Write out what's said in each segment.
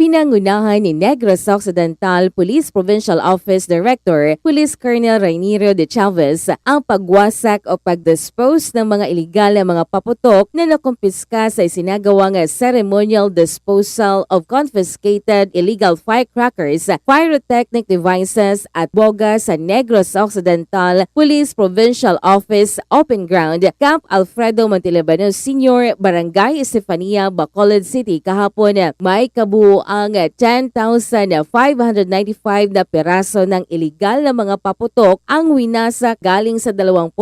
pinangunahan ni Negros Occidental Police Provincial Office Director Police Colonel Rainiero de Chavez ang pagwasak o pagdispose ng mga iligal na mga paputok na nakumpiska sa isinagawang ceremonial disposal of confiscated illegal firecrackers, pyrotechnic devices at boga sa Negros Occidental Police Provincial Office Open Ground, Camp Alfredo Montelibano Sr., Barangay Estefania, Bacolod City kahapon. May kabuuang 10,595 na piraso ng iligal na mga paputok ang winasak galing sa 21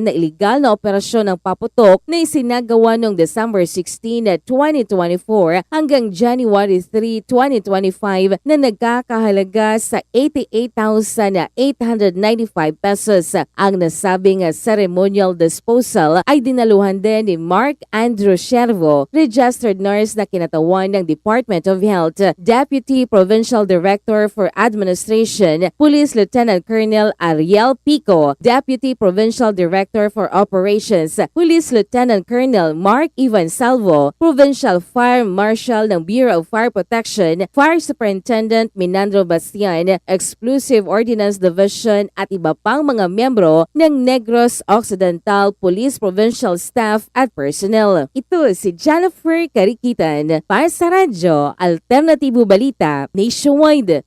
na iligal na operasyon ng paputok na isinagawa noong December 16, 2024 hanggang January 3, 2025 na nagkakahalaga sa 88,895 pesos. Ang nasabing ceremonial disposal ay dinaluhan din ni Mark Andrew Shervo, registered nurse na kinatawan ng Department of Health, Deputy Provincial Director for Administration, Police Lieutenant Colonel Ariel Pico, Deputy Provincial Director for Operations, Police Lieutenant Colonel Mark Ivan Salvo, Provincial Fire Marshal ng Bureau of Fire Protection, Fire Superintendent Minandro Bastian, Exclusive Ordnance Division at iba pang mga miyembro ng Negros Occidental Police Provincial Staff at Personnel. Ito si Jennifer Carikitan para sa Radyo, Alternatibo Balita, Nationwide.